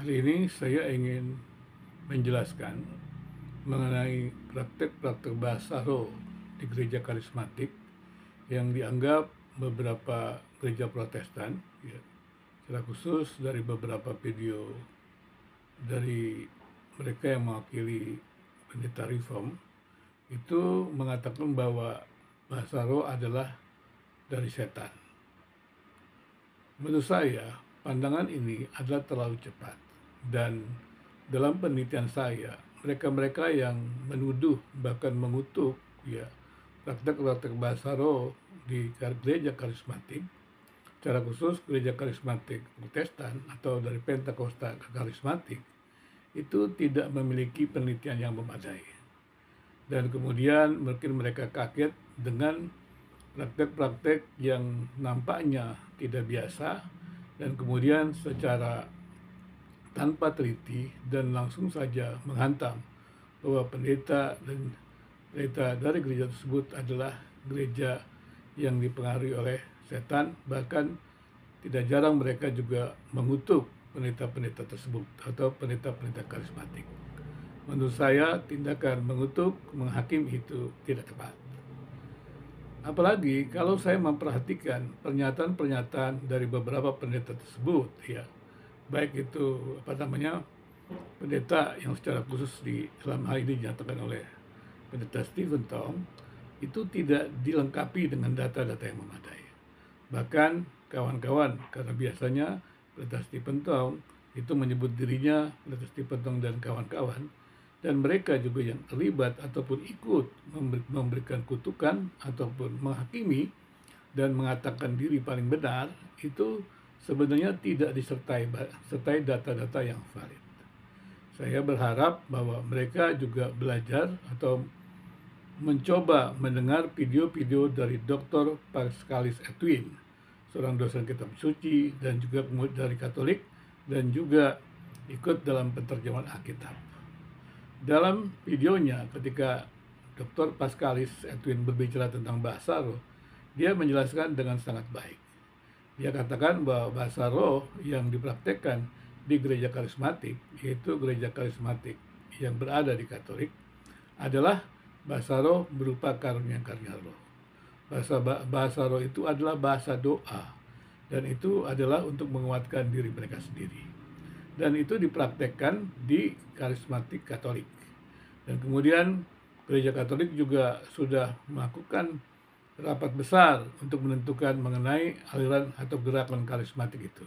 Hari ini saya ingin menjelaskan mengenai praktek-praktek bahasa roh di gereja karismatik yang dianggap beberapa gereja Protestan, ya, secara khusus dari beberapa video dari mereka yang mewakili pendeta Reform itu mengatakan bahwa bahasa roh adalah dari setan. Menurut saya, pandangan ini adalah terlalu cepat dan dalam penelitian saya, mereka-mereka yang menuduh bahkan mengutuk ya praktek-praktek bahasa roh di gereja karismatik, secara khusus gereja karismatik Protestan atau dari Pentakosta ke karismatik, itu tidak memiliki penelitian yang memadai. Dan kemudian mungkin mereka kaget dengan praktek-praktek yang nampaknya tidak biasa dan kemudian secara tanpa teliti dan langsung saja menghantam bahwa pendeta dari gereja tersebut adalah gereja yang dipengaruhi oleh setan. Bahkan tidak jarang mereka juga mengutuk pendeta-pendeta tersebut atau pendeta-pendeta karismatik. Menurut saya tindakan mengutuk, menghakimi itu tidak tepat. Apalagi kalau saya memperhatikan pernyataan-pernyataan dari beberapa pendeta tersebut, ya, baik itu pendeta yang secara khusus di dalam hal ini dinyatakan oleh pendeta Stephen Tong, itu tidak dilengkapi dengan data-data yang memadai. Bahkan kawan-kawan, karena biasanya pendeta Stephen Tong itu menyebut dirinya pendeta Stephen Tong dan kawan-kawan, dan mereka juga yang terlibat ataupun ikut memberikan kutukan ataupun menghakimi dan mengatakan diri paling benar, itu sebenarnya tidak disertai data-data yang valid. Saya berharap bahwa mereka juga belajar atau mencoba mendengar video-video dari Dr. Pascalis Edwin, seorang dosen kitab suci dan juga dari Katolik, dan juga ikut dalam penerjemahan Alkitab. Dalam videonya ketika Dr. Pascalis Edwin berbicara tentang bahasa roh, dia menjelaskan dengan sangat baik. Dia katakan bahwa bahasa roh yang dipraktekkan di gereja karismatik, yaitu gereja karismatik yang berada di Katolik, adalah bahasa roh berupa karunia-karunia roh. Bahasa roh itu adalah bahasa doa, dan itu adalah untuk menguatkan diri mereka sendiri. Dan itu dipraktekkan di karismatik Katolik. Dan kemudian gereja Katolik juga sudah melakukan rapat besar untuk menentukan mengenai aliran atau gerakan karismatik itu.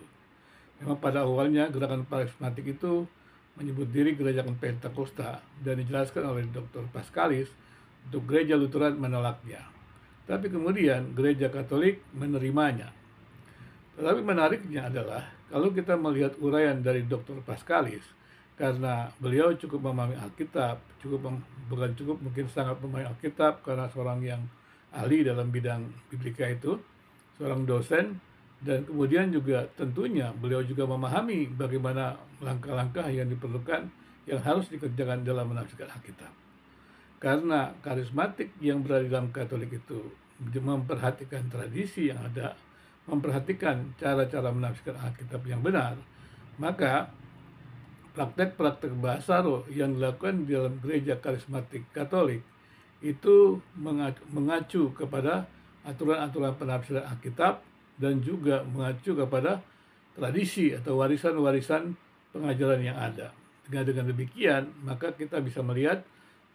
Memang pada awalnya gerakan karismatik itu menyebut diri gereja Pentakosta dan dijelaskan oleh Dr. Pascalis untuk gereja Lutheran menolaknya. Tapi kemudian gereja Katolik menerimanya. Tetapi menariknya adalah kalau kita melihat uraian dari Dr. Pascalis, karena beliau cukup memahami Alkitab, mungkin sangat memahami Alkitab karena seorang yang ahli dalam bidang biblika itu, seorang dosen, dan kemudian juga tentunya beliau juga memahami bagaimana langkah-langkah yang diperlukan yang harus dikerjakan dalam menafsirkan Alkitab. Karena karismatik yang berada dalam Katolik itu memperhatikan tradisi yang ada, memperhatikan cara-cara menafsirkan Alkitab yang benar, maka praktek-praktek bahasa roh yang dilakukan di dalam gereja karismatik Katolik itu mengacu kepada aturan-aturan penafsiran Alkitab dan juga mengacu kepada tradisi atau warisan-warisan pengajaran yang ada. Dengan demikian, maka kita bisa melihat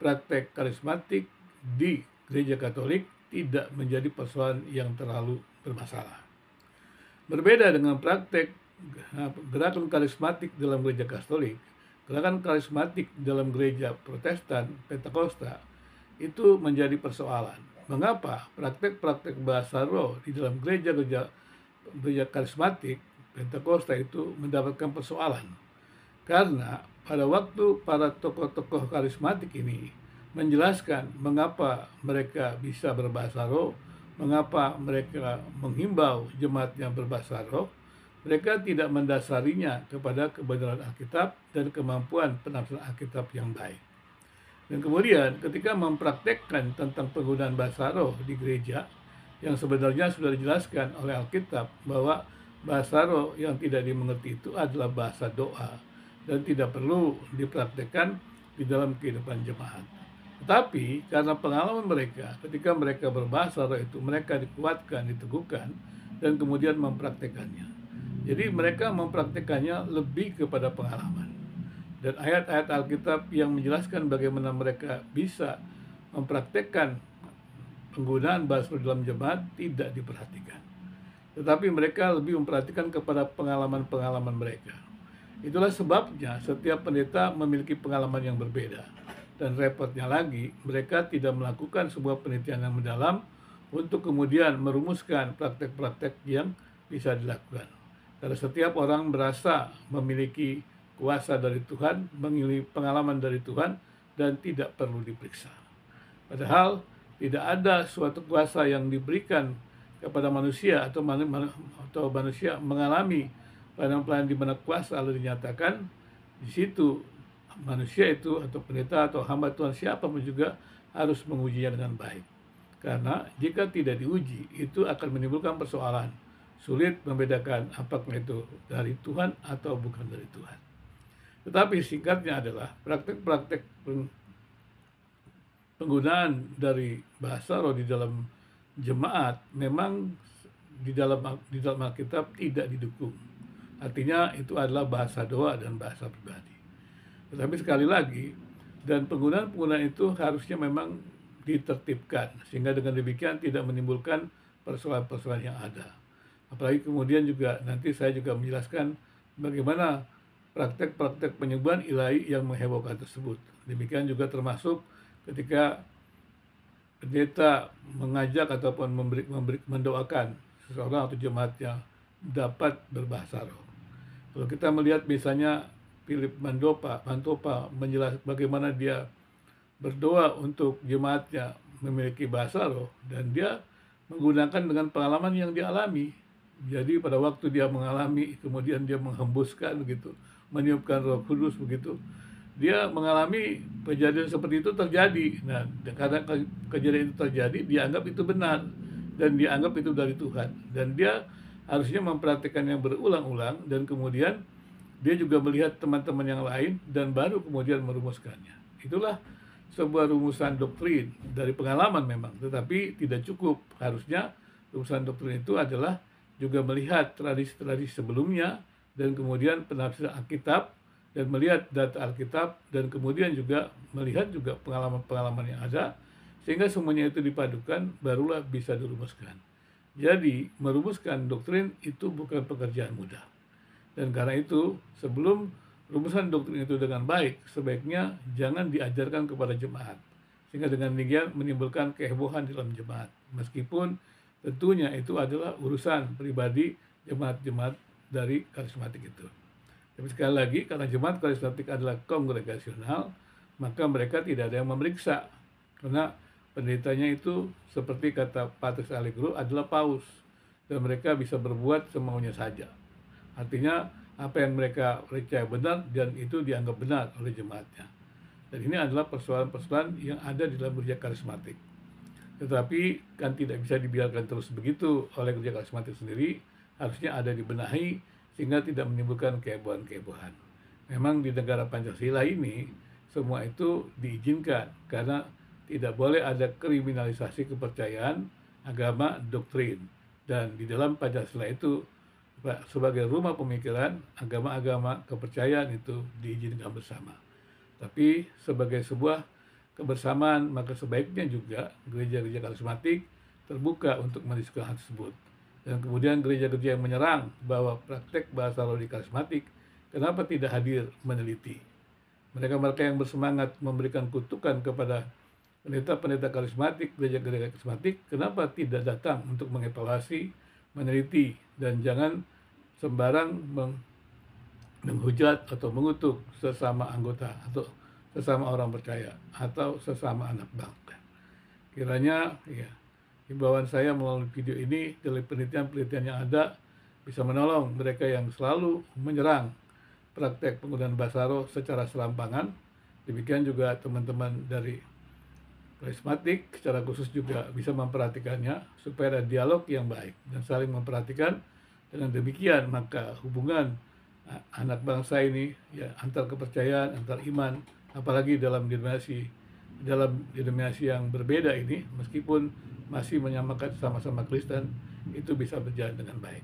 praktek karismatik di gereja Katolik tidak menjadi persoalan yang terlalu bermasalah. Berbeda dengan praktek gerakan karismatik dalam gereja Katolik, gerakan karismatik dalam gereja Protestan, Pentakosta, itu menjadi persoalan. Mengapa praktek-praktek bahasa roh di dalam gereja karismatik, Pentakosta itu mendapatkan persoalan? Karena pada waktu para tokoh-tokoh karismatik ini menjelaskan mengapa mereka bisa berbahasa roh, mengapa mereka menghimbau jemaatnya berbahasa roh, mereka tidak mendasarinya kepada kebenaran Alkitab dan kemampuan penafsiran Alkitab yang baik. Dan kemudian ketika mempraktekkan tentang penggunaan bahasa roh di gereja, yang sebenarnya sudah dijelaskan oleh Alkitab bahwa bahasa roh yang tidak dimengerti itu adalah bahasa doa. dan tidak perlu dipraktekkan di dalam kehidupan jemaat. Tetapi karena pengalaman mereka ketika mereka berbahasa roh itu mereka dikuatkan, diteguhkan, dan kemudian mempraktekannya. Jadi mereka mempraktekannya lebih kepada pengalaman. Dan ayat-ayat Alkitab yang menjelaskan bagaimana mereka bisa mempraktekkan penggunaan bahasa roh dalam jemaat tidak diperhatikan. Tetapi mereka lebih memperhatikan kepada pengalaman-pengalaman mereka. Itulah sebabnya setiap pendeta memiliki pengalaman yang berbeda. Dan repotnya lagi, mereka tidak melakukan sebuah penelitian yang mendalam untuk kemudian merumuskan praktek-praktek yang bisa dilakukan. Karena setiap orang merasa memiliki kuasa dari Tuhan, memiliki pengalaman dari Tuhan, dan tidak perlu diperiksa. Padahal tidak ada suatu kuasa yang diberikan kepada manusia atau manusia mengalami pelayanan-pelayanan di mana kuasa Allah dinyatakan. Di situ manusia itu atau pendeta atau hamba Tuhan siapapun juga harus mengujinya dengan baik. Karena jika tidak diuji, itu akan menimbulkan persoalan. Sulit membedakan apakah itu dari Tuhan atau bukan dari Tuhan. Tetapi singkatnya adalah praktek-praktek penggunaan dari bahasa roh di dalam jemaat memang di dalam Alkitab tidak didukung. Artinya itu adalah bahasa doa dan bahasa pribadi. Tetapi sekali lagi, dan penggunaan itu harusnya memang ditertibkan, sehingga dengan demikian tidak menimbulkan persoalan-persoalan yang ada. Apalagi kemudian juga nanti saya juga menjelaskan bagaimana praktek-praktek penyembahan ilahi yang menghebohkan tersebut. Demikian juga termasuk ketika pendeta mengajak ataupun mendoakan seseorang atau jemaatnya dapat berbahasa roh. Kalau kita melihat misalnya Philip Mantopa menjelaskan bagaimana dia berdoa untuk jemaatnya memiliki bahasa roh, dan dia menggunakan dengan pengalaman yang dialami. Jadi pada waktu dia mengalami, kemudian dia menghembuskan begitu, meniupkan Roh Kudus begitu. Dia mengalami kejadian seperti itu terjadi. Nah, karena kejadian itu terjadi, dianggap itu benar dan dianggap itu dari Tuhan. Dan dia harusnya memperhatikan yang berulang-ulang, dan kemudian dia juga melihat teman-teman yang lain dan baru kemudian merumuskannya. Itulah sebuah rumusan doktrin dari pengalaman memang, tetapi tidak cukup. Harusnya rumusan doktrin itu adalah juga melihat tradisi-tradisi sebelumnya dan kemudian penafsiran Alkitab dan melihat data Alkitab dan kemudian juga melihat juga pengalaman-pengalaman yang ada, sehingga semuanya itu dipadukan barulah bisa dirumuskan. Jadi merumuskan doktrin itu bukan pekerjaan mudah. Dan karena itu sebelum rumusan doktrin itu dengan baik, sebaiknya jangan diajarkan kepada jemaat, sehingga dengan demikian menimbulkan kehebohan dalam jemaat. Meskipun tentunya itu adalah urusan pribadi jemaat-jemaat dari karismatik itu. Tapi sekali lagi, karena jemaat karismatik adalah kongregasional, maka mereka tidak ada yang memeriksa. Karena pendetanya itu seperti kata Patrice Allegro adalah paus, dan mereka bisa berbuat semaunya saja. Artinya apa yang mereka percaya benar dan itu dianggap benar oleh jemaatnya. Dan ini adalah persoalan-persoalan yang ada di dalam gereja karismatik. Tetapi kan tidak bisa dibiarkan terus begitu oleh gereja karismatik sendiri, harusnya ada dibenahi sehingga tidak menimbulkan kehebohan-kehebohan. Memang di negara Pancasila ini semua itu diizinkan karena tidak boleh ada kriminalisasi kepercayaan, agama, doktrin. Dan di dalam Pancasila itu sebagai rumah pemikiran, agama-agama kepercayaan itu diizinkan bersama. Tapi sebagai sebuah kebersamaan, maka sebaiknya juga gereja-gereja karismatik terbuka untuk mendiskusikan hal tersebut. Dan kemudian gereja-gereja yang menyerang bahwa praktek bahasa roh di karismatik, kenapa tidak hadir meneliti? Mereka-mereka yang bersemangat memberikan kutukan kepada pendeta-pendeta karismatik, gereja-gereja karismatik, kenapa tidak datang untuk mengevaluasi, meneliti, dan jangan sembarang menghujat atau mengutuk sesama anggota atau sesama orang percaya atau sesama anak bangsa. Kiranya ya, himbauan saya melalui video ini dari penelitian-penelitian yang ada bisa menolong mereka yang selalu menyerang praktek penggunaan bahasa roh secara serampangan. Demikian juga teman-teman dari karismatik secara khusus juga bisa memperhatikannya supaya ada dialog yang baik dan saling memperhatikan. Dengan demikian maka hubungan anak bangsa ini, ya, antar kepercayaan, antar iman, apalagi dalam denominasi yang berbeda ini, meskipun masih menyamakan sama-sama Kristen, itu bisa berjalan dengan baik.